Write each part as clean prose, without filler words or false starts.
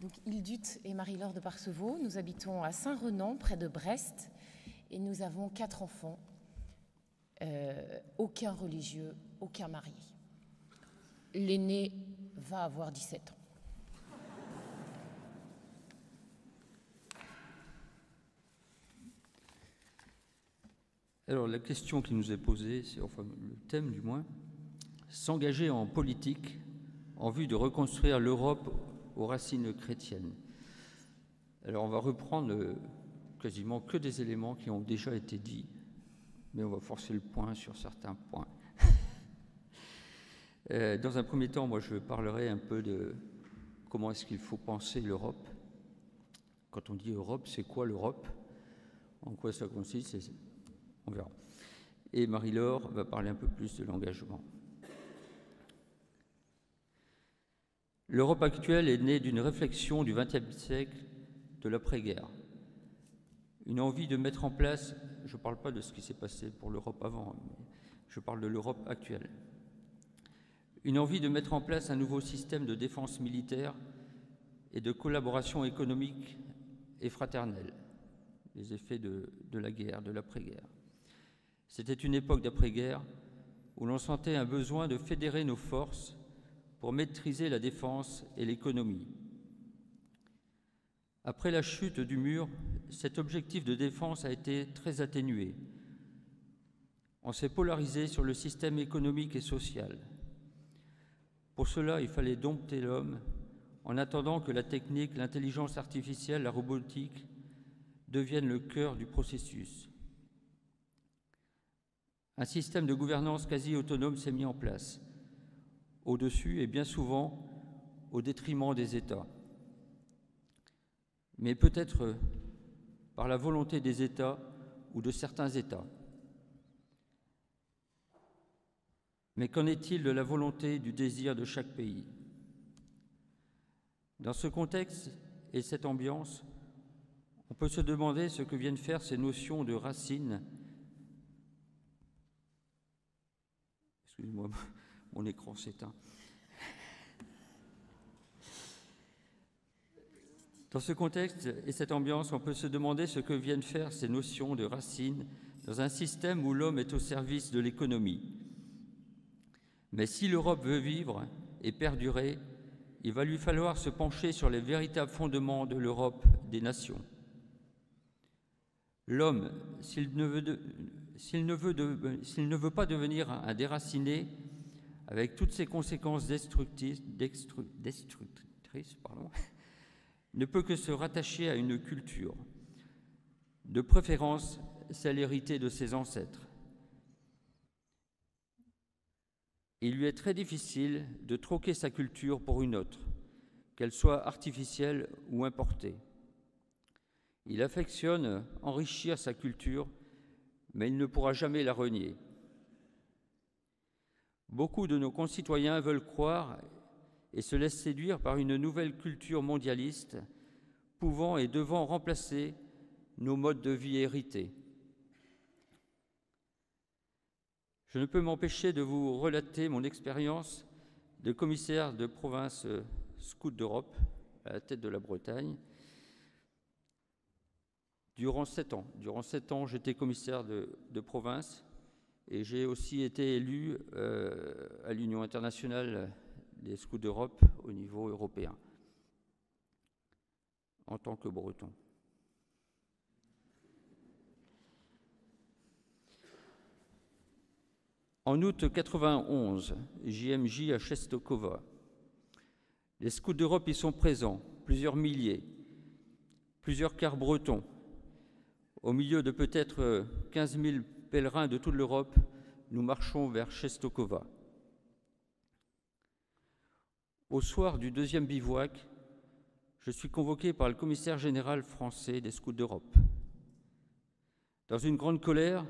Donc, Hildut et Marie-Laure de Parcevaux, nous habitons à Saint-Renan, près de Brest, et nous avons 4 enfants, aucun religieux, aucun marié. L'aîné va avoir 17 ans. Alors, la question qui nous est posée, c'est, enfin, le thème du moins, s'engager en politique en vue de reconstruire l'Europe aux racines chrétiennes. Alors, on va reprendre quasiment que des éléments qui ont déjà été dits, mais on va forcer le point sur certains points. Dans un premier temps, moi, je parlerai un peu de comment est-ce qu'il faut penser l'Europe. Quand on dit Europe, c'est quoi l'Europe? En quoi ça consiste? On verra. Et Marie-Laure va parler un peu plus de l'engagement. L'Europe actuelle est née d'une réflexion du XXe siècle de l'après-guerre. Une envie de mettre en place, je ne parle pas de ce qui s'est passé pour l'Europe avant, mais je parle de l'Europe actuelle. Une envie de mettre en place un nouveau système de défense militaire et de collaboration économique et fraternelle, les effets de la guerre, de l'après-guerre. C'était une époque d'après-guerre où l'on sentait un besoin de fédérer nos forces pour maîtriser la défense et l'économie. Après la chute du mur, cet objectif de défense a été très atténué. On s'est polarisé sur le système économique et social. Pour cela, il fallait dompter l'homme en attendant que la technique, l'intelligence artificielle, la robotique deviennent le cœur du processus. Un système de gouvernance quasi autonome s'est mis en place, au-dessus et bien souvent au détriment des États. Mais peut-être par la volonté des États ou de certains États. Mais qu'en est-il de la volonté et du désir de chaque pays? Dans ce contexte et cette ambiance, on peut se demander ce que viennent faire ces notions de racines. Excusez-moi, mon écran s'éteint. Dans ce contexte et cette ambiance, on peut se demander ce que viennent faire ces notions de racines dans un système où l'homme est au service de l'économie. Mais si l'Europe veut vivre et perdurer, il va lui falloir se pencher sur les véritables fondements de l'Europe des nations. L'homme, s'il ne veut pas devenir un déraciné, avec toutes ses conséquences destructrices, ne peut que se rattacher à une culture, de préférence celle héritée de ses ancêtres. Il lui est très difficile de troquer sa culture pour une autre, qu'elle soit artificielle ou importée. Il affectionne enrichir sa culture, mais il ne pourra jamais la renier. Beaucoup de nos concitoyens veulent croire et se laissent séduire par une nouvelle culture mondialiste, pouvant et devant remplacer nos modes de vie hérités. Je ne peux m'empêcher de vous relater mon expérience de commissaire de province scout d'Europe à la tête de la Bretagne. Durant 7 ans, j'étais commissaire de province et j'ai aussi été élu à l'Union internationale des scouts d'Europe au niveau européen en tant que breton. En août 91, JMJ à Czestochowa. Les scouts d'Europe y sont présents, plusieurs milliers, plusieurs quarts bretons. Au milieu de peut-être 15 000 pèlerins de toute l'Europe, nous marchons vers Czestochowa. Au soir du 2e bivouac, je suis convoqué par le commissaire général français des scouts d'Europe. Dans une grande colère,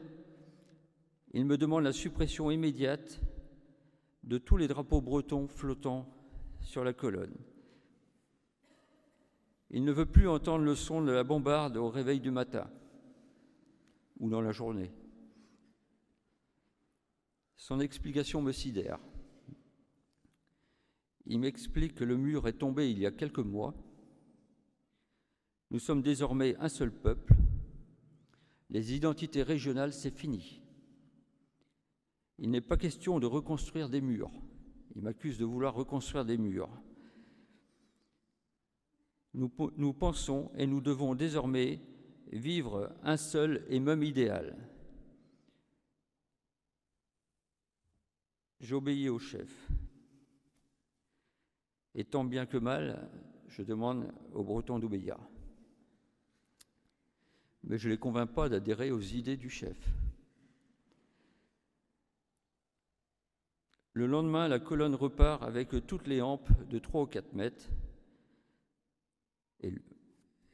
il me demande la suppression immédiate de tous les drapeaux bretons flottant sur la colonne. Il ne veut plus entendre le son de la bombarde au réveil du matin ou dans la journée. Son explication me sidère. Il m'explique que le mur est tombé il y a quelques mois Nous sommes désormais un seul peuple. Les identités régionales, c'est fini. Il n'est pas question de reconstruire des murs. Il m'accuse de vouloir reconstruire des murs. Nous pensons et nous devons désormais vivre un seul et même idéal. J'obéis au chef. Et tant bien que mal, je demande aux Bretons d'obéir. Mais je ne les convainc pas d'adhérer aux idées du chef. Le lendemain, la colonne repart avec toutes les hampes de 3 ou 4 mètres,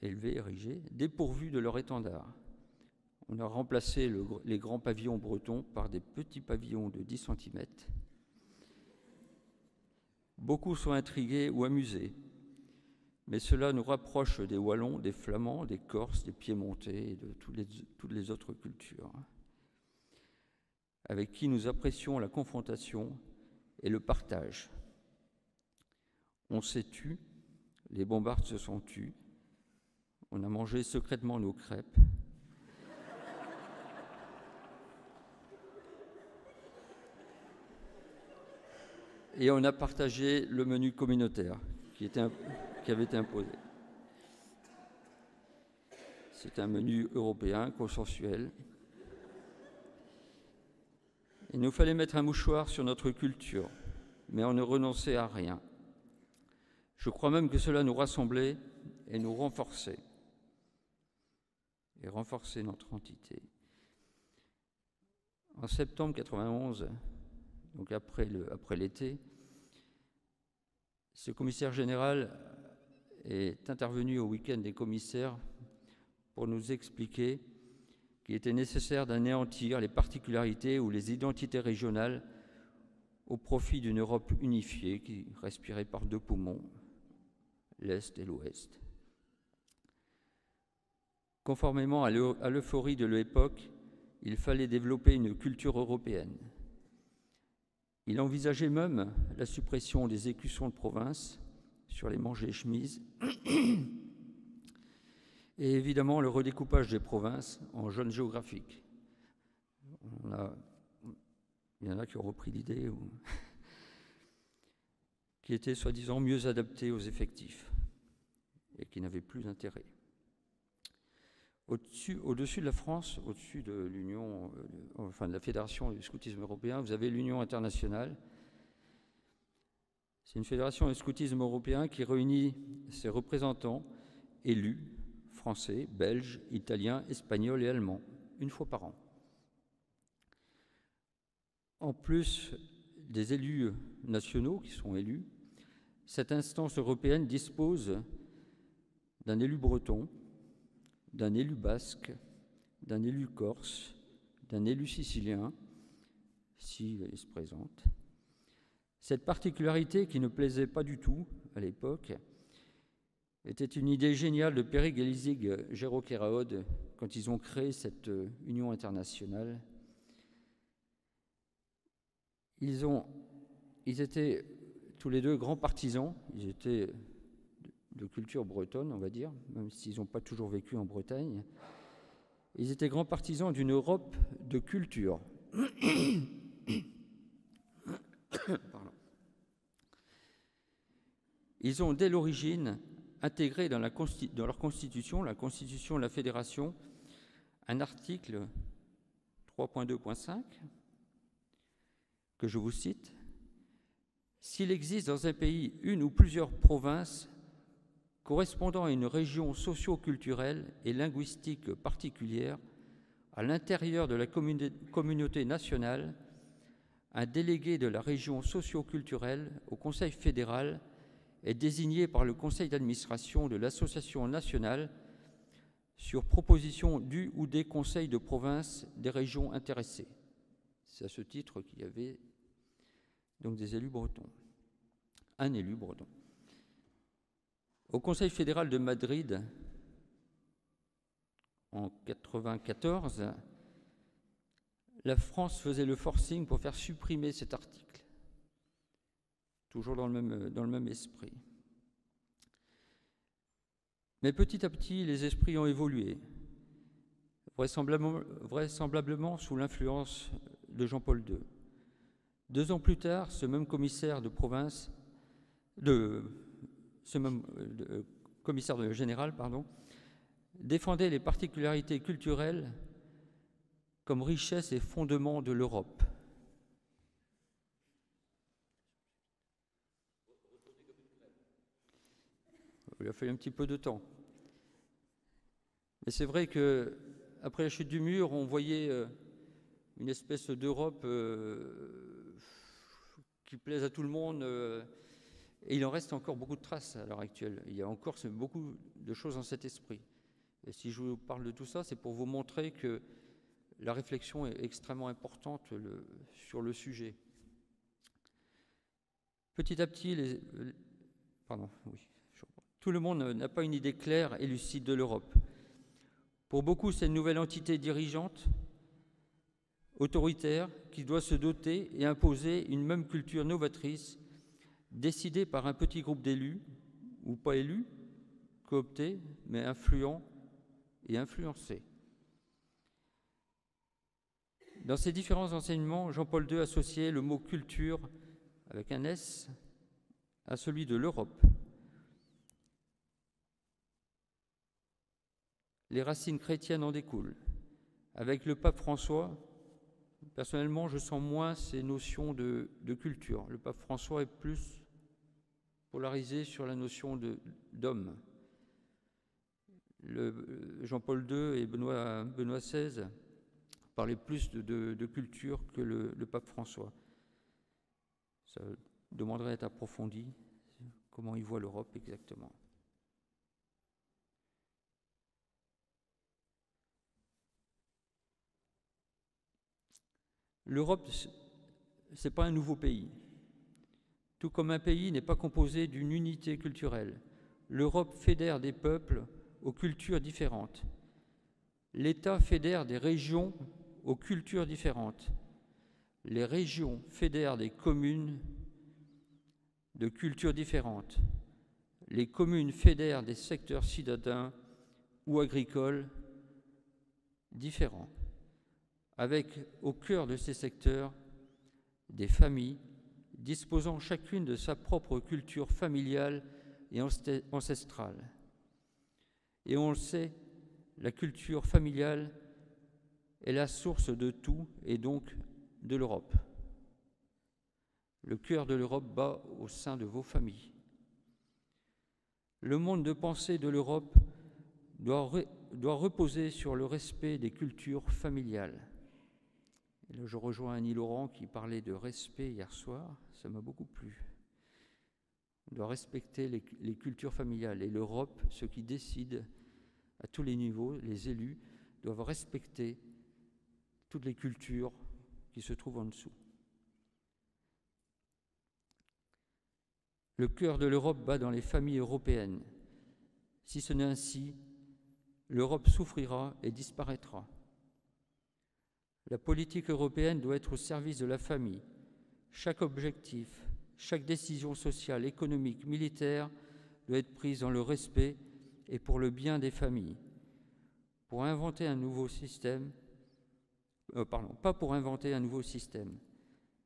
élevées, érigées, dépourvues de leur étendard. On a remplacé les grands pavillons bretons par des petits pavillons de 10 cm. Beaucoup sont intrigués ou amusés, mais cela nous rapproche des Wallons, des Flamands, des Corses, des Piémontais et de toutes les autres cultures, avec qui nous apprécions la confrontation et le partage. On s'est tu, les bombardes se sont tus, on a mangé secrètement nos crêpes. Et on a partagé le menu communautaire qui avait été imposé. C'est un menu européen, consensuel. Il nous fallait mettre un mouchoir sur notre culture, mais on ne renonçait à rien. Je crois même que cela nous rassemblait et nous renforçait. Et renforçait notre entité. En septembre 91, donc après l'été, ce commissaire général est intervenu au week-end des commissaires pour nous expliquer qu'il était nécessaire d'anéantir les particularités ou les identités régionales au profit d'une Europe unifiée qui respirait par 2 poumons, l'Est et l'Ouest. Conformément à l'euphorie de l'époque, il fallait développer une culture européenne. Il envisageait même la suppression des écussons de province sur les manches-chemises et évidemment le redécoupage des provinces en zones géographiques. Il y en a qui ont repris l'idée, qui étaient soi-disant mieux adaptées aux effectifs et qui n'avaient plus d'intérêt. Au-dessus de la France, au-dessus de l'Union, de la Fédération du scoutisme européen, vous avez l'Union internationale. C'est une fédération du scoutisme européen qui réunit ses représentants élus, français, belges, italiens, espagnols et allemands, une fois par an. En plus des élus nationaux qui sont élus, cette instance européenne dispose d'un élu breton, d'un élu basque, d'un élu corse, d'un élu sicilien, s'il se présente. Cette particularité, qui ne plaisait pas du tout à l'époque, était une idée géniale de Périg et Lizig Géraud-Kéraod quand ils ont créé cette union internationale. Ils étaient tous les deux grands partisans, ils étaient de culture bretonne, on va dire, même s'ils n'ont pas toujours vécu en Bretagne. Ils étaient grands partisans d'une Europe de culture. Pardon. Ils ont, dès l'origine, intégré dans leur constitution, la constitution de la Fédération, un article 3.2.5, que je vous cite. « S'il existe dans un pays une ou plusieurs provinces correspondant à une région socio-culturelle et linguistique particulière, à l'intérieur de la communauté nationale, un délégué de la région socio-culturelle au Conseil fédéral est désigné par le Conseil d'administration de l'Association nationale sur proposition du ou des conseils de province des régions intéressées. » C'est à ce titre qu'il y avait donc des élus bretons. Un élu breton. Au Conseil fédéral de Madrid, en 1994, la France faisait le forcing pour faire supprimer cet article, toujours dans le même esprit. Mais petit à petit, les esprits ont évolué, vraisemblablement sous l'influence de Jean-Paul II. 2 ans plus tard, ce même commissaire général, défendait les particularités culturelles comme richesse et fondement de l'Europe. Il a fallu un petit peu de temps. Mais c'est vrai qu'après la chute du mur, on voyait une espèce d'Europe qui plaise à tout le monde. Et il en reste encore beaucoup de traces à l'heure actuelle. Il y a encore beaucoup de choses dans cet esprit. Et si je vous parle de tout ça, c'est pour vous montrer que la réflexion est extrêmement importante sur le sujet. Petit à petit, tout le monde n'a pas une idée claire et lucide de l'Europe. Pour beaucoup, c'est une nouvelle entité dirigeante, autoritaire, qui doit se doter et imposer une même culture novatrice, décidée par un petit groupe d'élus, ou pas élus, cooptés, mais influents et influencés. Dans ses différents enseignements, Jean-Paul II associait le mot « culture » avec un S à celui de l'Europe. Les racines chrétiennes en découlent. Avec le pape François, personnellement, je sens moins ces notions de culture. Le pape François est plus polarisé sur la notion d'homme. Jean-Paul II et Benoît XVI parlaient plus de culture que le pape François. Ça demanderait à être approfondi, comment il voit l'Europe exactement. L'Europe, ce n'est pas un nouveau pays. Tout comme un pays n'est pas composé d'une unité culturelle, l'Europe fédère des peuples aux cultures différentes. L'État fédère des régions aux cultures différentes. Les régions fédèrent des communes de cultures différentes. Les communes fédèrent des secteurs citadins ou agricoles différents, avec au cœur de ces secteurs des familles disposant chacune de sa propre culture familiale et ancestrale. Et on le sait, la culture familiale est la source de tout et donc de l'Europe. Le cœur de l'Europe bat au sein de vos familles. Le monde de pensée de l'Europe doit reposer sur le respect des cultures familiales. Et là, je rejoins Annie Laurent qui parlait de respect hier soir, ça m'a beaucoup plu. On doit respecter les cultures familiales et l'Europe, ceux qui décident à tous les niveaux, les élus, doivent respecter toutes les cultures qui se trouvent en dessous. Le cœur de l'Europe bat dans les familles européennes. Si ce n'est ainsi, l'Europe souffrira et disparaîtra. La politique européenne doit être au service de la famille. Chaque objectif, chaque décision sociale, économique, militaire doit être prise dans le respect et pour le bien des familles. Pour inventer un nouveau système, pas pour inventer un nouveau système.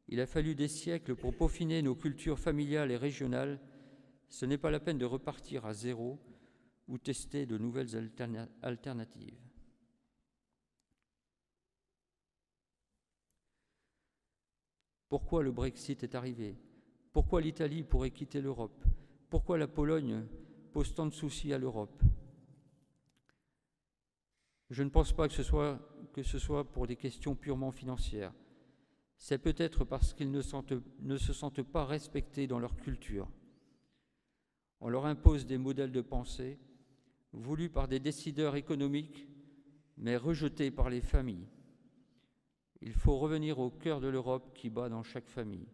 Il a fallu des siècles pour peaufiner nos cultures familiales et régionales. Ce n'est pas la peine de repartir à zéro ou tester de nouvelles alternatives. Pourquoi le Brexit est arrivé? Pourquoi l'Italie pourrait quitter l'Europe? Pourquoi la Pologne pose tant de soucis à l'Europe? Je ne pense pas que ce soit pour des questions purement financières. C'est peut-être parce qu'ils ne se sentent pas respectés dans leur culture. On leur impose des modèles de pensée voulus par des décideurs économiques, mais rejetés par les familles. Il faut revenir au cœur de l'Europe qui bat dans chaque famille.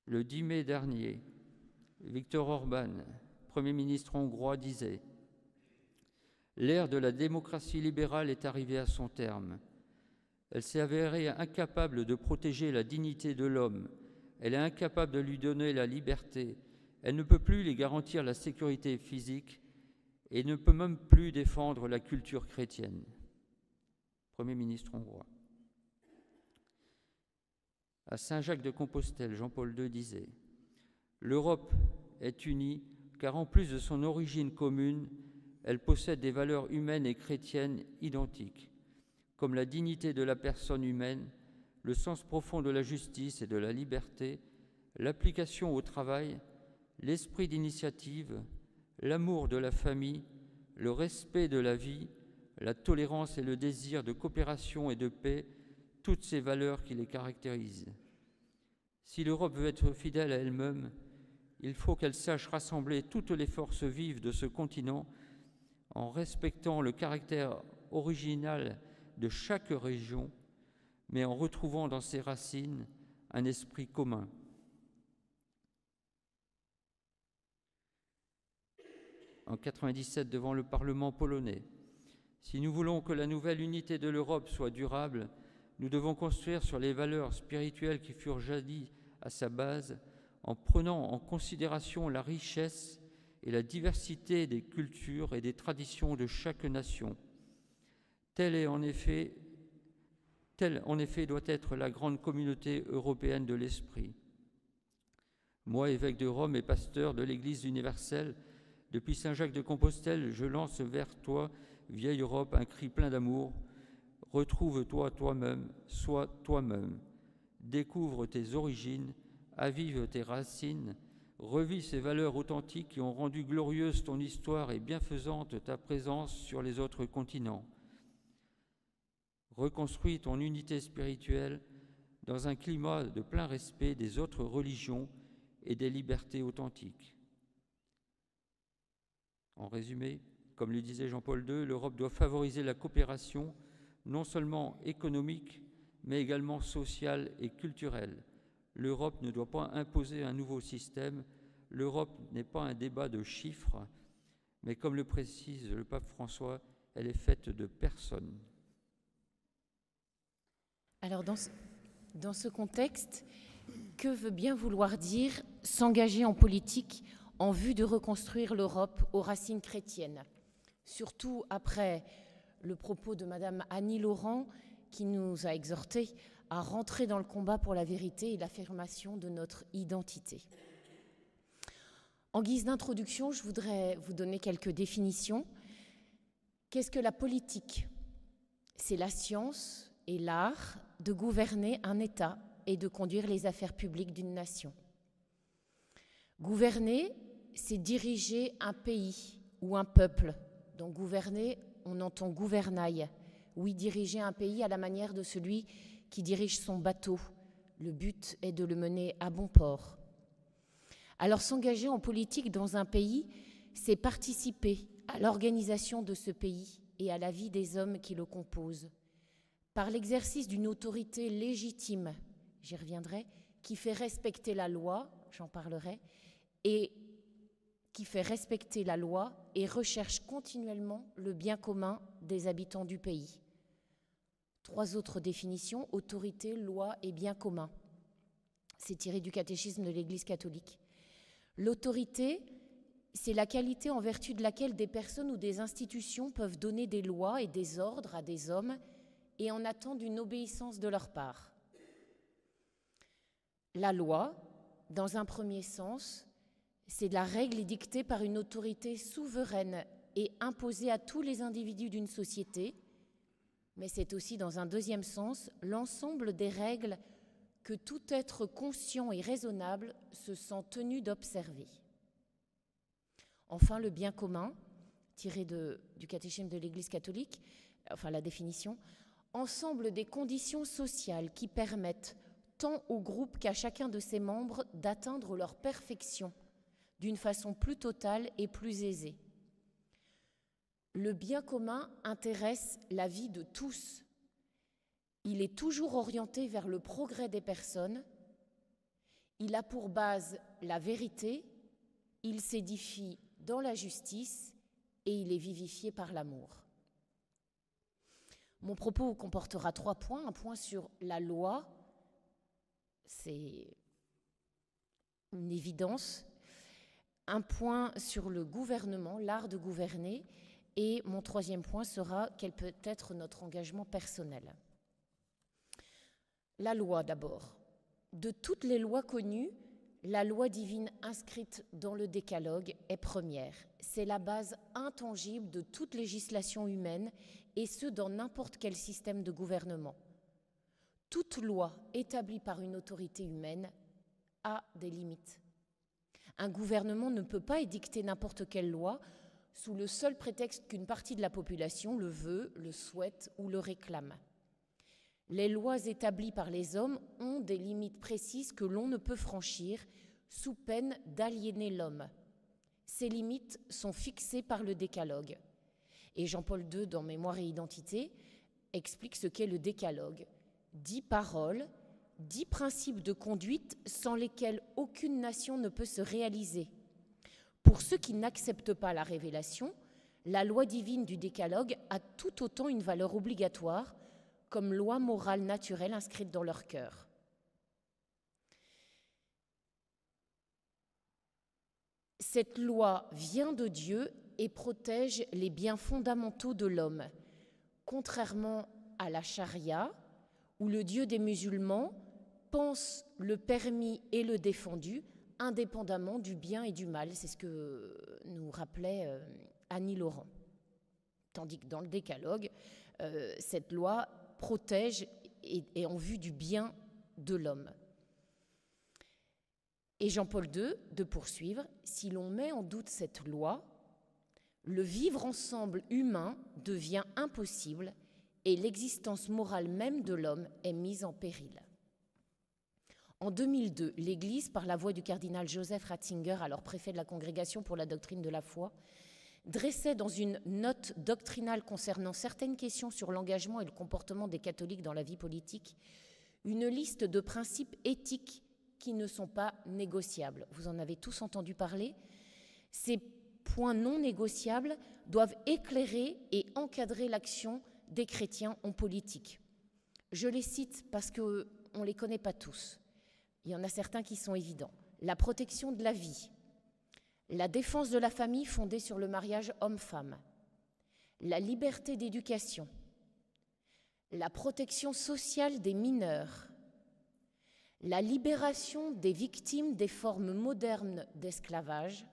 Le 10 mai dernier, Viktor Orban, Premier ministre hongrois, disait « L'ère de la démocratie libérale est arrivée à son terme. Elle s'est avérée incapable de protéger la dignité de l'homme. Elle est incapable de lui donner la liberté Elle ne peut plus les garantir la sécurité physique et ne peut même plus défendre la culture chrétienne. Premier ministre hongrois. À Saint-Jacques-de-Compostelle, Jean-Paul II disait « L'Europe est unie car en plus de son origine commune, elle possède des valeurs humaines et chrétiennes identiques, comme la dignité de la personne humaine, le sens profond de la justice et de la liberté, l'application au travail, l'esprit d'initiative, l'amour de la famille, le respect de la vie, la tolérance et le désir de coopération et de paix, toutes ces valeurs qui les caractérisent. Si l'Europe veut être fidèle à elle-même, il faut qu'elle sache rassembler toutes les forces vives de ce continent en respectant le caractère original de chaque région, mais en retrouvant dans ses racines un esprit commun. En 1997, devant le Parlement polonais, si nous voulons que la nouvelle unité de l'Europe soit durable, nous devons construire sur les valeurs spirituelles qui furent jadis à sa base, en prenant en considération la richesse et la diversité des cultures et des traditions de chaque nation. Telle en effet doit être la grande communauté européenne de l'esprit. Moi, évêque de Rome et pasteur de l'Église universelle, depuis Saint-Jacques-de-Compostelle, je lance vers toi, vieille Europe, un cri plein d'amour. Retrouve-toi toi-même, sois toi-même. Découvre tes origines, avive tes racines, revis ces valeurs authentiques qui ont rendu glorieuse ton histoire et bienfaisante ta présence sur les autres continents. Reconstruis ton unité spirituelle dans un climat de plein respect des autres religions et des libertés authentiques. En résumé, comme le disait Jean-Paul II, l'Europe doit favoriser la coopération, non seulement économique, mais également sociale et culturelle. L'Europe ne doit pas imposer un nouveau système. L'Europe n'est pas un débat de chiffres, mais comme le précise le pape François, elle est faite de personnes. Alors, dans ce contexte, que veut bien vouloir dire s'engager en politique en vue de reconstruire l'Europe aux racines chrétiennes, surtout après le propos de Madame Annie Laurent qui nous a exhortés à rentrer dans le combat pour la vérité et l'affirmation de notre identité. En guise d'introduction, je voudrais vous donner quelques définitions. Qu'est-ce que la politique ? C'est la science et l'art de gouverner un État et de conduire les affaires publiques d'une nation. Gouverner, c'est diriger un pays ou un peuple. Donc gouverner, on entend gouvernail. Oui, diriger un pays à la manière de celui qui dirige son bateau. Le but est de le mener à bon port. Alors s'engager en politique dans un pays, c'est participer à l'organisation de ce pays et à la vie des hommes qui le composent, par l'exercice d'une autorité légitime, j'y reviendrai, qui fait respecter la loi, j'en parlerai, et qui fait respecter la loi et recherche continuellement le bien commun des habitants du pays. 3 autres définitions, autorité, loi et bien commun. C'est tiré du catéchisme de l'Église catholique. L'autorité, c'est la qualité en vertu de laquelle des personnes ou des institutions peuvent donner des lois et des ordres à des hommes et en attendent une obéissance de leur part. La loi, dans un premier sens, c'est la règle édictée par une autorité souveraine et imposée à tous les individus d'une société, mais c'est aussi, dans un deuxième sens, l'ensemble des règles que tout être conscient et raisonnable se sent tenu d'observer. Enfin, le bien commun, tiré du catéchisme de l'Église catholique, enfin la définition, ensemble des conditions sociales qui permettent tant au groupe qu'à chacun de ses membres d'atteindre leur perfection d'une façon plus totale et plus aisée. Le bien commun intéresse la vie de tous. Il est toujours orienté vers le progrès des personnes. Il a pour base la vérité. Il s'édifie dans la justice et il est vivifié par l'amour. Mon propos comportera 3 points. Un point sur la loi, c'est une évidence. un point sur le gouvernement, l'art de gouverner, et mon troisième point sera quel peut être notre engagement personnel. La loi d'abord. De toutes les lois connues, la loi divine inscrite dans le Décalogue est première. C'est la base intangible de toute législation humaine, et ce, dans n'importe quel système de gouvernement. Toute loi établie par une autorité humaine a des limites. Un gouvernement ne peut pas édicter n'importe quelle loi sous le seul prétexte qu'une partie de la population le veut, le souhaite ou le réclame. Les lois établies par les hommes ont des limites précises que l'on ne peut franchir sous peine d'aliéner l'homme. Ces limites sont fixées par le Décalogue. Et Jean-Paul II, dans Mémoire et Identité, explique ce qu'est le Décalogue. 10 paroles, 10 principes de conduite sans lesquels aucune nation ne peut se réaliser. Pour ceux qui n'acceptent pas la révélation, la loi divine du Décalogue a tout autant une valeur obligatoire comme loi morale naturelle inscrite dans leur cœur. Cette loi vient de Dieu et protège les biens fondamentaux de l'homme, contrairement à la charia, où le Dieu des musulmans pense le permis et le défendu indépendamment du bien et du mal. C'est ce que nous rappelait Annie Laurent. Tandis que dans le Décalogue, cette loi protège et est en vue du bien de l'homme. Et Jean-Paul II, de poursuivre, si l'on met en doute cette loi, le vivre ensemble humain devient impossible et l'existence morale même de l'homme est mise en péril. En 2002, l'Église, par la voix du cardinal Joseph Ratzinger, alors préfet de la Congrégation pour la doctrine de la foi, dressait dans une note doctrinale concernant certaines questions sur l'engagement et le comportement des catholiques dans la vie politique, une liste de principes éthiques qui ne sont pas négociables. Vous en avez tous entendu parler. Ces points non négociables doivent éclairer et encadrer l'action des chrétiens en politique. Je les cite parce qu'on ne les connaît pas tous. Il y en a certains qui sont évidents. La protection de la vie, la défense de la famille fondée sur le mariage homme-femme, la liberté d'éducation, la protection sociale des mineurs, la libération des victimes des formes modernes d'esclavage,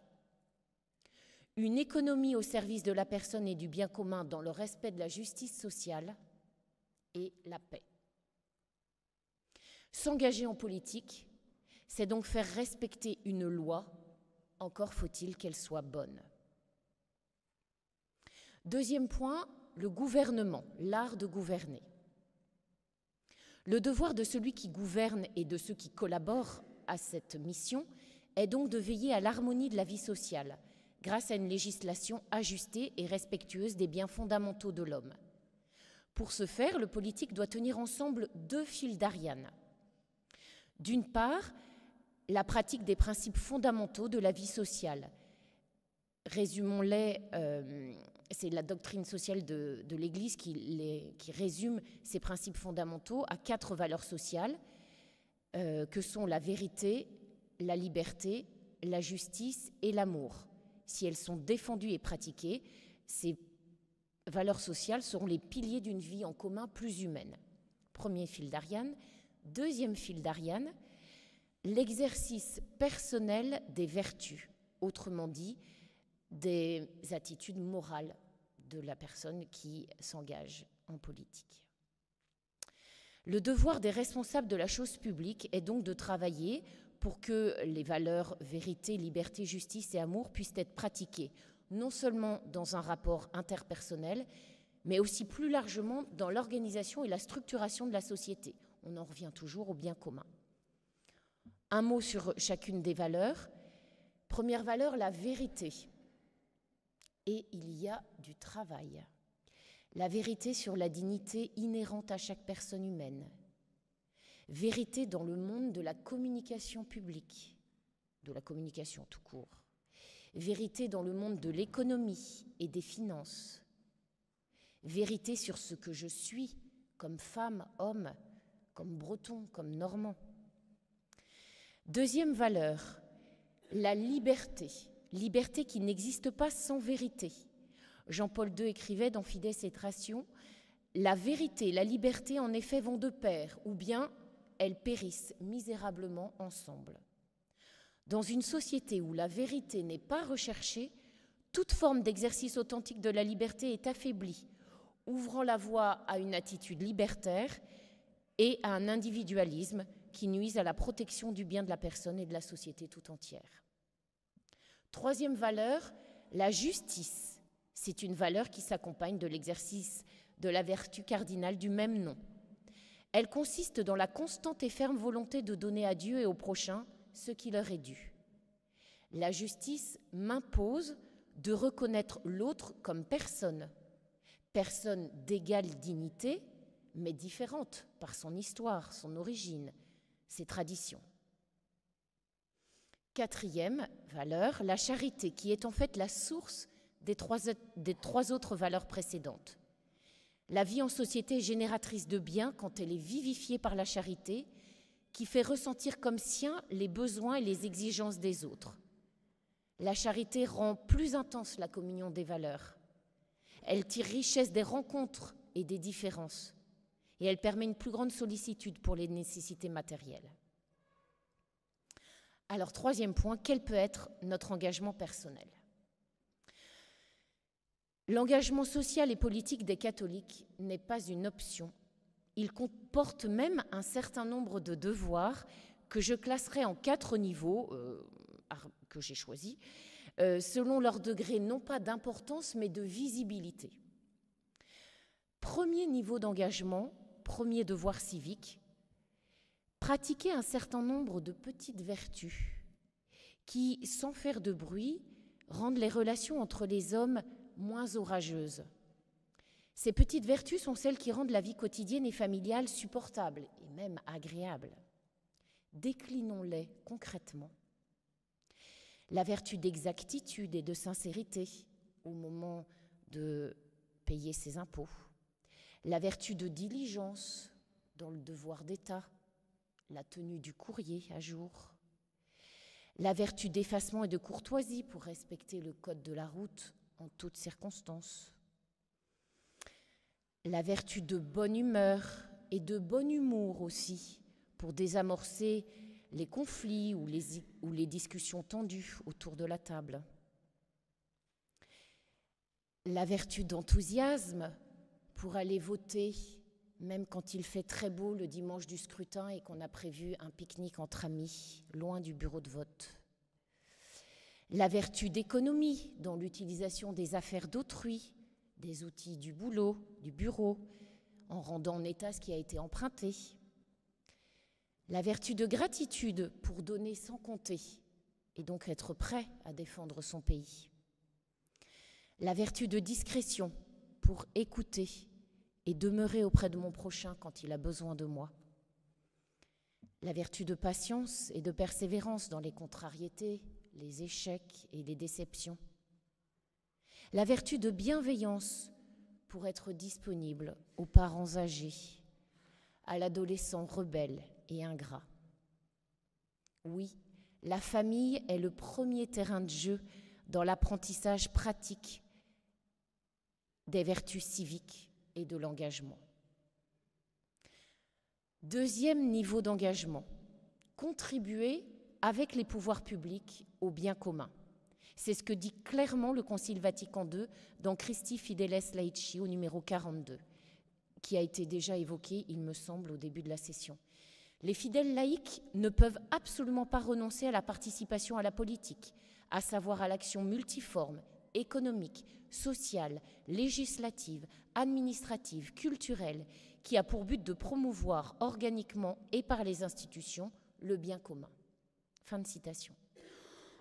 une économie au service de la personne et du bien commun dans le respect de la justice sociale et la paix. S'engager en politique, c'est donc faire respecter une loi, encore faut-il qu'elle soit bonne. Deuxième point, le gouvernement, l'art de gouverner. Le devoir de celui qui gouverne et de ceux qui collaborent à cette mission est donc de veiller à l'harmonie de la vie sociale, grâce à une législation ajustée et respectueuse des biens fondamentaux de l'homme. Pour ce faire, le politique doit tenir ensemble deux fils d'Ariane. D'une part, la pratique des principes fondamentaux de la vie sociale. Résumons-les, c'est la doctrine sociale de l'Église qui résume ces principes fondamentaux à 4 valeurs sociales, que sont la vérité, la liberté, la justice et l'amour. Si elles sont défendues et pratiquées, ces valeurs sociales seront les piliers d'une vie en commun plus humaine. Premier fil d'Ariane. Deuxième fil d'Ariane, l'exercice personnel des vertus, autrement dit, des attitudes morales de la personne qui s'engage en politique. Le devoir des responsables de la chose publique est donc de travailler pour que les valeurs vérité, liberté, justice et amour puissent être pratiquées, non seulement dans un rapport interpersonnel, mais aussi plus largement dans l'organisation et la structuration de la société. On en revient toujours au bien commun. Un mot sur chacune des valeurs. Première valeur, la vérité. Et il y a du travail. La vérité sur la dignité inhérente à chaque personne humaine. Vérité dans le monde de la communication publique, de la communication tout court. Vérité dans le monde de l'économie et des finances. Vérité sur ce que je suis comme femme, homme, comme breton, comme normand. Deuxième valeur, la liberté. liberté qui n'existe pas sans vérité. Jean-Paul II écrivait dans Fides et Ration, « La vérité et la liberté en effet vont de pair, ou bien elles périssent misérablement ensemble. » Dans une société où la vérité n'est pas recherchée, toute forme d'exercice authentique de la liberté est affaiblie, ouvrant la voie à une attitude libertaire et à un individualisme qui nuisent à la protection du bien de la personne et de la société tout entière. Troisième valeur, la justice. C'est une valeur qui s'accompagne de l'exercice de la vertu cardinale du même nom. Elle consiste dans la constante et ferme volonté de donner à Dieu et au prochain ce qui leur est dû. La justice m'impose de reconnaître l'autre comme personne, personne d'égale dignité, mais différente par son histoire, son origine, ses traditions. Quatrième valeur, la charité, qui est en fait la source des trois autres valeurs précédentes. La vie en société est génératrice de bien quand elle est vivifiée par la charité, qui fait ressentir comme sien les besoins et les exigences des autres. La charité rend plus intense la communion des valeurs. Elle tire richesse des rencontres et des différences, et elle permet une plus grande sollicitude pour les nécessités matérielles. Alors, troisième point, quel peut être notre engagement personnel ? L'engagement social et politique des catholiques n'est pas une option. Il comporte même un certain nombre de devoirs que je classerai en 4 niveaux, que j'ai choisis, selon leur degré non pas d'importance, mais de visibilité. Premier niveau d'engagement, premier devoir civique, pratiquer un certain nombre de petites vertus qui, sans faire de bruit, rendent les relations entre les hommes moins orageuses. Ces petites vertus sont celles qui rendent la vie quotidienne et familiale supportable et même agréable. Déclinons-les concrètement. La vertu d'exactitude et de sincérité au moment de payer ses impôts. La vertu de diligence dans le devoir d'État, la tenue du courrier à jour. La vertu d'effacement et de courtoisie pour respecter le code de la route en toutes circonstances. La vertu de bonne humeur et de bon humour aussi pour désamorcer les conflits ou les discussions tendues autour de la table. La vertu d'enthousiasme pour aller voter, même quand il fait très beau le dimanche du scrutin et qu'on a prévu un pique-nique entre amis, loin du bureau de vote. La vertu d'économie dans l'utilisation des affaires d'autrui, des outils du boulot, du bureau, en rendant en état ce qui a été emprunté. La vertu de gratitude pour donner sans compter et donc être prêt à défendre son pays. La vertu de discrétion pour écouter et demeurer auprès de mon prochain quand il a besoin de moi. La vertu de patience et de persévérance dans les contrariétés, les échecs et les déceptions. La vertu de bienveillance pour être disponible aux parents âgés, à l'adolescent rebelle et ingrat. Oui, la famille est le premier terrain de jeu dans l'apprentissage pratique des vertus civiques et de l'engagement. Deuxième niveau d'engagement, contribuer avec les pouvoirs publics au bien commun. C'est ce que dit clairement le Concile Vatican II dans Christi Fideles Laici au numéro 42, qui a été déjà évoqué, il me semble, au début de la session. Les fidèles laïcs ne peuvent absolument pas renoncer à la participation à la politique, à savoir à l'action multiforme, économique, sociale, législative, administrative, culturelle, qui a pour but de promouvoir organiquement et par les institutions le bien commun. Fin de citation.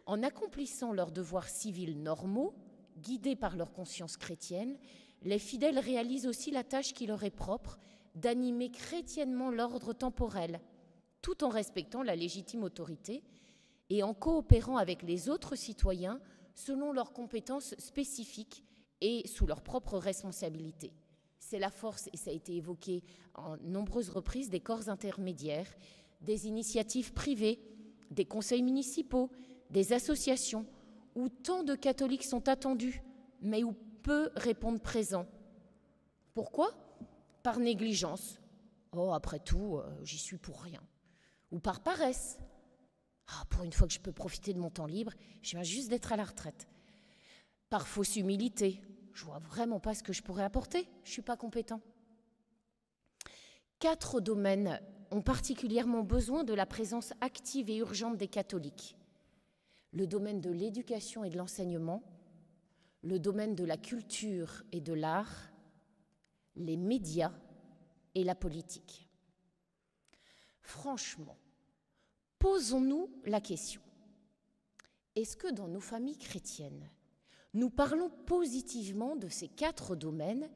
En accomplissant leurs devoirs civils normaux, guidés par leur conscience chrétienne, les fidèles réalisent aussi la tâche qui leur est propre d'animer chrétiennement l'ordre temporel, tout en respectant la légitime autorité et en coopérant avec les autres citoyens selon leurs compétences spécifiques et sous leurs propres responsabilités. C'est la force, et ça a été évoqué en nombreuses reprises, des corps intermédiaires, des initiatives privées, des conseils municipaux, des associations où tant de catholiques sont attendus, mais où peu répondent présents. Pourquoi? Par négligence. Oh, après tout, j'y suis pour rien. Ou par paresse. Ah, pour une fois que je peux profiter de mon temps libre, je viens juste d'être à la retraite. Par fausse humilité. Je vois vraiment pas ce que je pourrais apporter. Je suis pas compétent. 4 domaines ont particulièrement besoin de la présence active et urgente des catholiques. Le domaine de l'éducation et de l'enseignement, le domaine de la culture et de l'art, les médias et la politique. Franchement, posons-nous la question. Est-ce que dans nos familles chrétiennes, nous parlons positivement de ces 4 domaines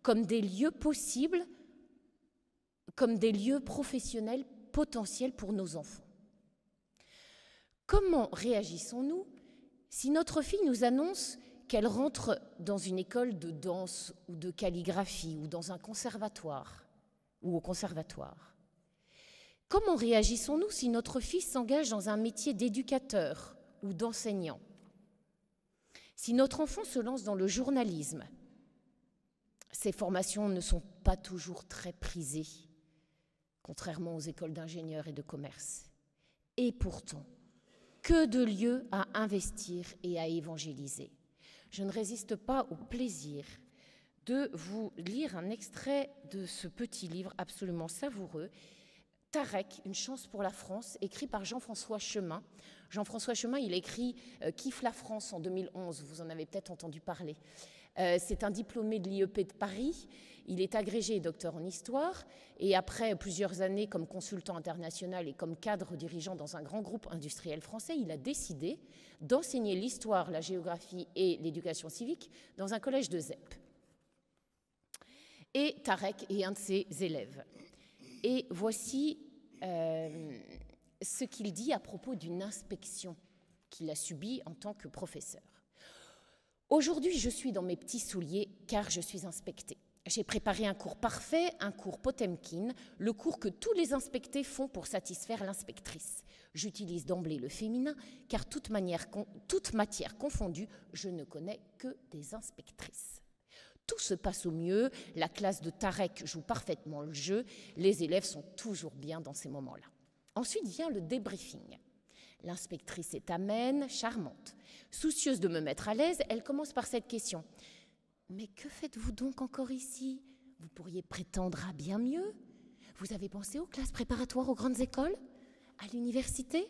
comme des lieux possibles, comme des lieux professionnels potentiels pour nos enfants? Comment réagissons-nous si notre fille nous annonce qu'elle rentre dans une école de danse ou de calligraphie ou dans un conservatoire ou au conservatoire? Comment réagissons-nous si notre fille s'engage dans un métier d'éducateur ou d'enseignant? Si notre enfant se lance dans le journalisme, ces formations ne sont pas toujours très prisées, contrairement aux écoles d'ingénieurs et de commerce. Et pourtant, que de lieux à investir et à évangéliser. Je ne résiste pas au plaisir de vous lire un extrait de ce petit livre absolument savoureux, Tarek, une chance pour la France, écrit par Jean-François Chemin. Jean-François Chemin, il a écrit Kiffe la France en 2011, vous en avez peut-être entendu parler. C'est un diplômé de l'IEP de Paris, il est agrégé et docteur en histoire, et après plusieurs années comme consultant international et comme cadre dirigeant dans un grand groupe industriel français, il a décidé d'enseigner l'histoire, la géographie et l'éducation civique dans un collège de ZEP. Et Tarek est un de ses élèves. Et voici ce qu'il dit à propos d'une inspection qu'il a subie en tant que professeur. Aujourd'hui, je suis dans mes petits souliers car je suis inspectée. J'ai préparé un cours parfait, un cours Potemkin, le cours que tous les inspectés font pour satisfaire l'inspectrice. J'utilise d'emblée le féminin car toute matière confondue, je ne connais que des inspectrices. Tout se passe au mieux, la classe de Tarek joue parfaitement le jeu, les élèves sont toujours bien dans ces moments-là. Ensuite vient le débriefing. L'inspectrice est amène, charmante. Soucieuse de me mettre à l'aise, elle commence par cette question. « Mais que faites-vous donc encore ici? Vous pourriez prétendre à bien mieux. Vous avez pensé aux classes préparatoires aux grandes écoles? À l'université ?»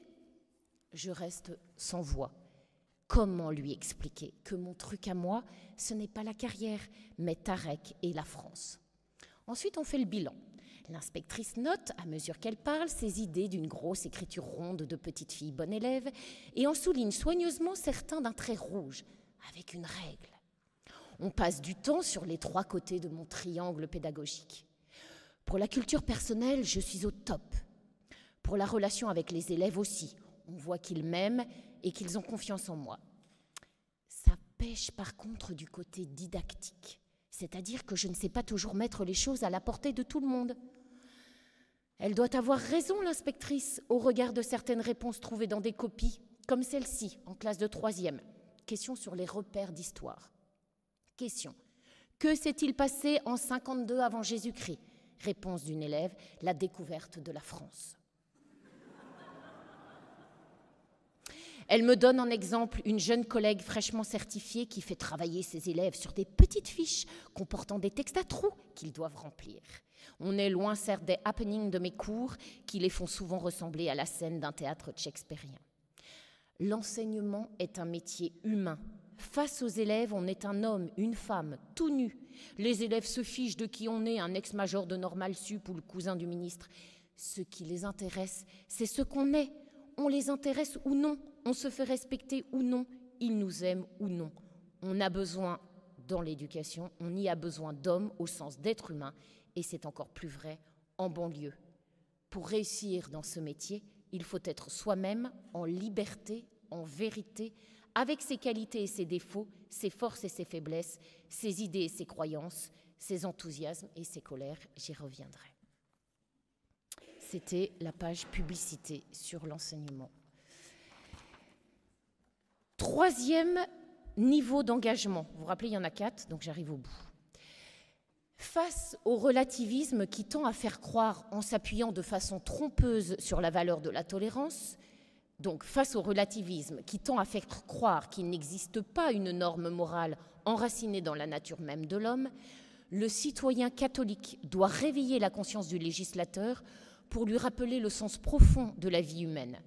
Je reste sans voix. Comment lui expliquer que mon truc à moi, ce n'est pas la carrière, mais Tarek et la France? Ensuite, on fait le bilan. L'inspectrice note, à mesure qu'elle parle, ses idées d'une grosse écriture ronde de petite fille bonne élève et en souligne soigneusement certains d'un trait rouge, avec une règle. On passe du temps sur les 3 côtés de mon triangle pédagogique. Pour la culture personnelle, je suis au top. Pour la relation avec les élèves aussi, on voit qu'ils m'aiment et qu'ils ont confiance en moi. Ça pêche par contre du côté didactique, c'est-à-dire que je ne sais pas toujours mettre les choses à la portée de tout le monde. Elle doit avoir raison, l'inspectrice, au regard de certaines réponses trouvées dans des copies, comme celle-ci, en classe de 3e. Question sur les repères d'histoire. Question. Que s'est-il passé en 52 avant Jésus-Christ? Réponse d'une élève, la découverte de la France. Elle me donne en exemple une jeune collègue fraîchement certifiée qui fait travailler ses élèves sur des petites fiches comportant des textes à trous qu'ils doivent remplir. On est loin certes des happenings de mes cours qui les font souvent ressembler à la scène d'un théâtre shakespearien. L'enseignement est un métier humain. Face aux élèves, on est un homme, une femme, tout nu. Les élèves se fichent de qui on est, un ex-major de Normal Sup ou le cousin du ministre. Ce qui les intéresse, c'est ce qu'on est. On les intéresse ou non, on se fait respecter ou non, ils nous aiment ou non. On a besoin, dans l'éducation, on y a besoin d'hommes au sens d'être humain, et c'est encore plus vrai en banlieue. Pour réussir dans ce métier, il faut être soi-même en liberté, en vérité, avec ses qualités et ses défauts, ses forces et ses faiblesses, ses idées et ses croyances, ses enthousiasmes et ses colères, j'y reviendrai. C'était la page publicité sur l'enseignement. Troisième niveau d'engagement. Vous vous rappelez, il y en a 4, donc j'arrive au bout. Face au relativisme qui tend à faire croire, en s'appuyant de façon trompeuse sur la valeur de la tolérance, donc face au relativisme qui tend à faire croire qu'il n'existe pas une norme morale enracinée dans la nature même de l'homme, le citoyen catholique doit réveiller la conscience du législateur pour lui rappeler le sens profond de la vie humaine.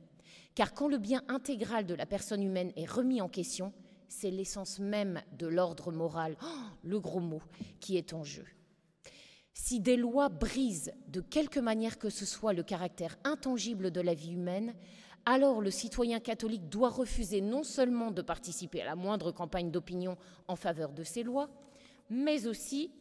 Car quand le bien intégral de la personne humaine est remis en question, c'est l'essence même de l'ordre moral, le gros mot, qui est en jeu. Si des lois brisent de quelque manière que ce soit le caractère intangible de la vie humaine, alors le citoyen catholique doit refuser non seulement de participer à la moindre campagne d'opinion en faveur de ces lois, mais aussi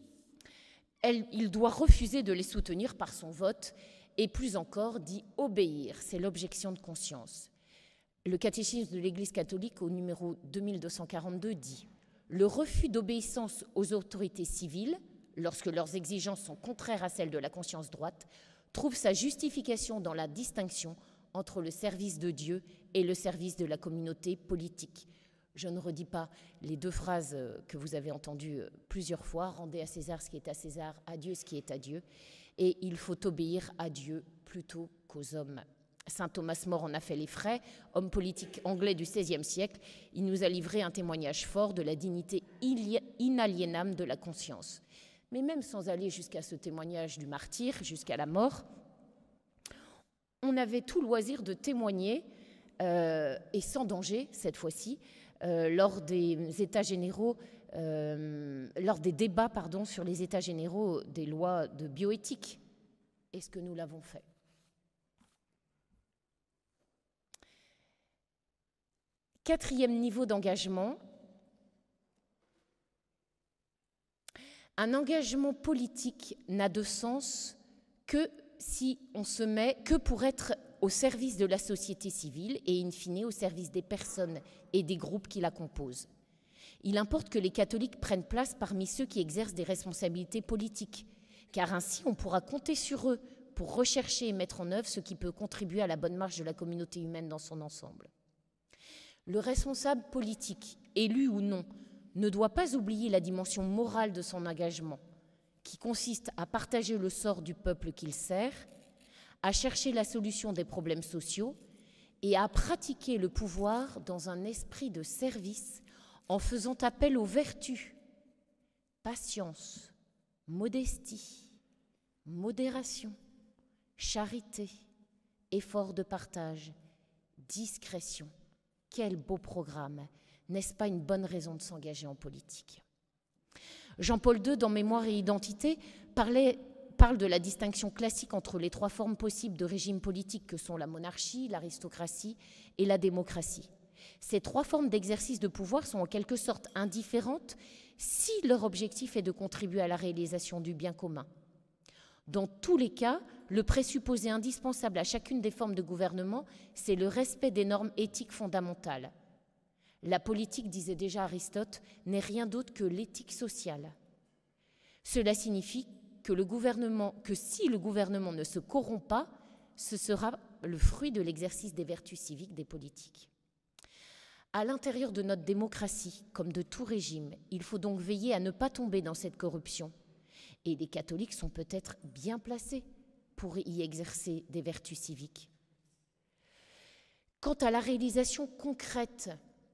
il doit refuser de les soutenir par son vote et plus encore d'y obéir. C'est l'objection de conscience. Le catéchisme de l'Église catholique au numéro 2242 dit « Le refus d'obéissance aux autorités civiles, lorsque leurs exigences sont contraires à celles de la conscience droite, trouve sa justification dans la distinction entre le service de Dieu et le service de la communauté politique. » Je ne redis pas les 2 phrases que vous avez entendues plusieurs fois. « Rendez à César ce qui est à César, à Dieu ce qui est à Dieu. » Et il faut obéir à Dieu plutôt qu'aux hommes. Saint Thomas More en a fait les frais, homme politique anglais du XVIe siècle. Il nous a livré un témoignage fort de la dignité inaliénable de la conscience. Mais même sans aller jusqu'à ce témoignage du martyr, jusqu'à la mort, on avait tout loisir de témoigner, et sans danger cette fois-ci, lors des états généraux, lors des débats sur les états généraux des lois de bioéthique. Est-ce que nous l'avons fait? Quatrième niveau d'engagement. Un engagement politique n'a de sens que si on se met, que pour être au service de la société civile et in fine au service des personnes et des groupes qui la composent. Il importe que les catholiques prennent place parmi ceux qui exercent des responsabilités politiques, car ainsi on pourra compter sur eux pour rechercher et mettre en œuvre ce qui peut contribuer à la bonne marche de la communauté humaine dans son ensemble. Le responsable politique, élu ou non, ne doit pas oublier la dimension morale de son engagement, qui consiste à partager le sort du peuple qu'il sert, à chercher la solution des problèmes sociaux et à pratiquer le pouvoir dans un esprit de service en faisant appel aux vertus, patience, modestie, modération, charité, effort de partage, discrétion. Quel beau programme! N'est-ce pas une bonne raison de s'engager en politique? Jean-Paul II, dans Mémoire et Identité, parle de la distinction classique entre les 3 formes possibles de régime politique que sont la monarchie, l'aristocratie et la démocratie. Ces 3 formes d'exercice de pouvoir sont en quelque sorte indifférentes si leur objectif est de contribuer à la réalisation du bien commun. Dans tous les cas, le présupposé indispensable à chacune des formes de gouvernement, c'est le respect des normes éthiques fondamentales. La politique, disait déjà Aristote, n'est rien d'autre que l'éthique sociale. Cela signifie que si le gouvernement ne se corrompt pas, ce sera le fruit de l'exercice des vertus civiques des politiques. À l'intérieur de notre démocratie, comme de tout régime, il faut donc veiller à ne pas tomber dans cette corruption. Et les catholiques sont peut-être bien placés pour y exercer des vertus civiques. Quant à la réalisation concrète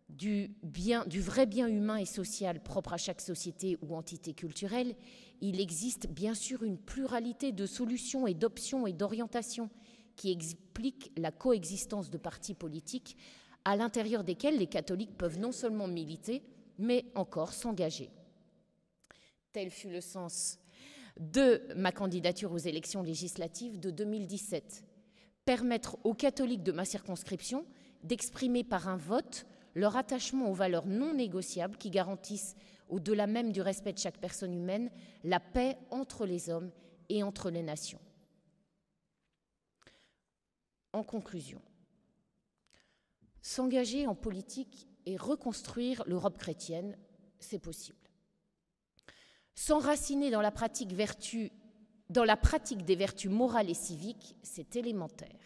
du vrai bien humain et social propre à chaque société ou entité culturelle, il existe bien sûr une pluralité de solutions et d'options et d'orientations qui expliquent la coexistence de partis politiques à l'intérieur desquels les catholiques peuvent non seulement militer, mais encore s'engager. Tel fut le sens de ma candidature aux élections législatives de 2017. Permettre aux catholiques de ma circonscription d'exprimer par un vote leur attachement aux valeurs non négociables qui garantissent, au-delà même du respect de chaque personne humaine, la paix entre les hommes et entre les nations. En conclusion, s'engager en politique et reconstruire l'Europe chrétienne, c'est possible. S'enraciner dans la pratique des vertus morales et civiques, c'est élémentaire.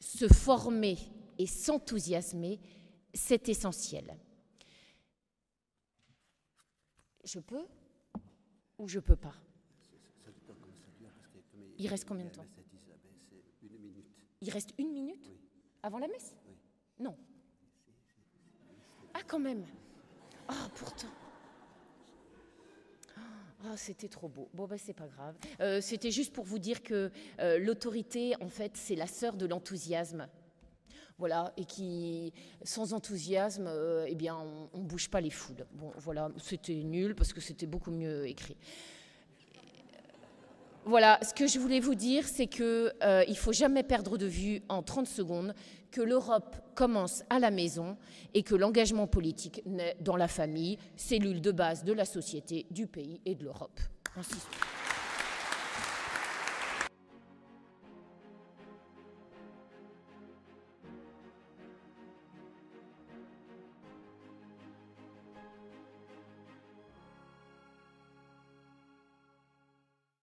Se former et s'enthousiasmer C'est essentiel. Je peux ou je peux pas? Il reste combien de temps? Il reste 1 minute? Oui. Avant la messe? Oui. Non. Ah, quand même. Ah, pourtant. Ah, c'était trop beau. Bon, ben, c'est pas grave. C'était juste pour vous dire que l'autorité, en fait, c'est la sœur de l'enthousiasme. Voilà, et qui, sans enthousiasme, eh bien, on bouge pas les foules. Bon, voilà, c'était nul parce que c'était beaucoup mieux écrit. Voilà, ce que je voulais vous dire, c'est qu'il ne faut jamais perdre de vue en 30 secondes que l'Europe commence à la maison et que l'engagement politique naît dans la famille, cellule de base de la société, du pays et de l'Europe. Ainsi soit.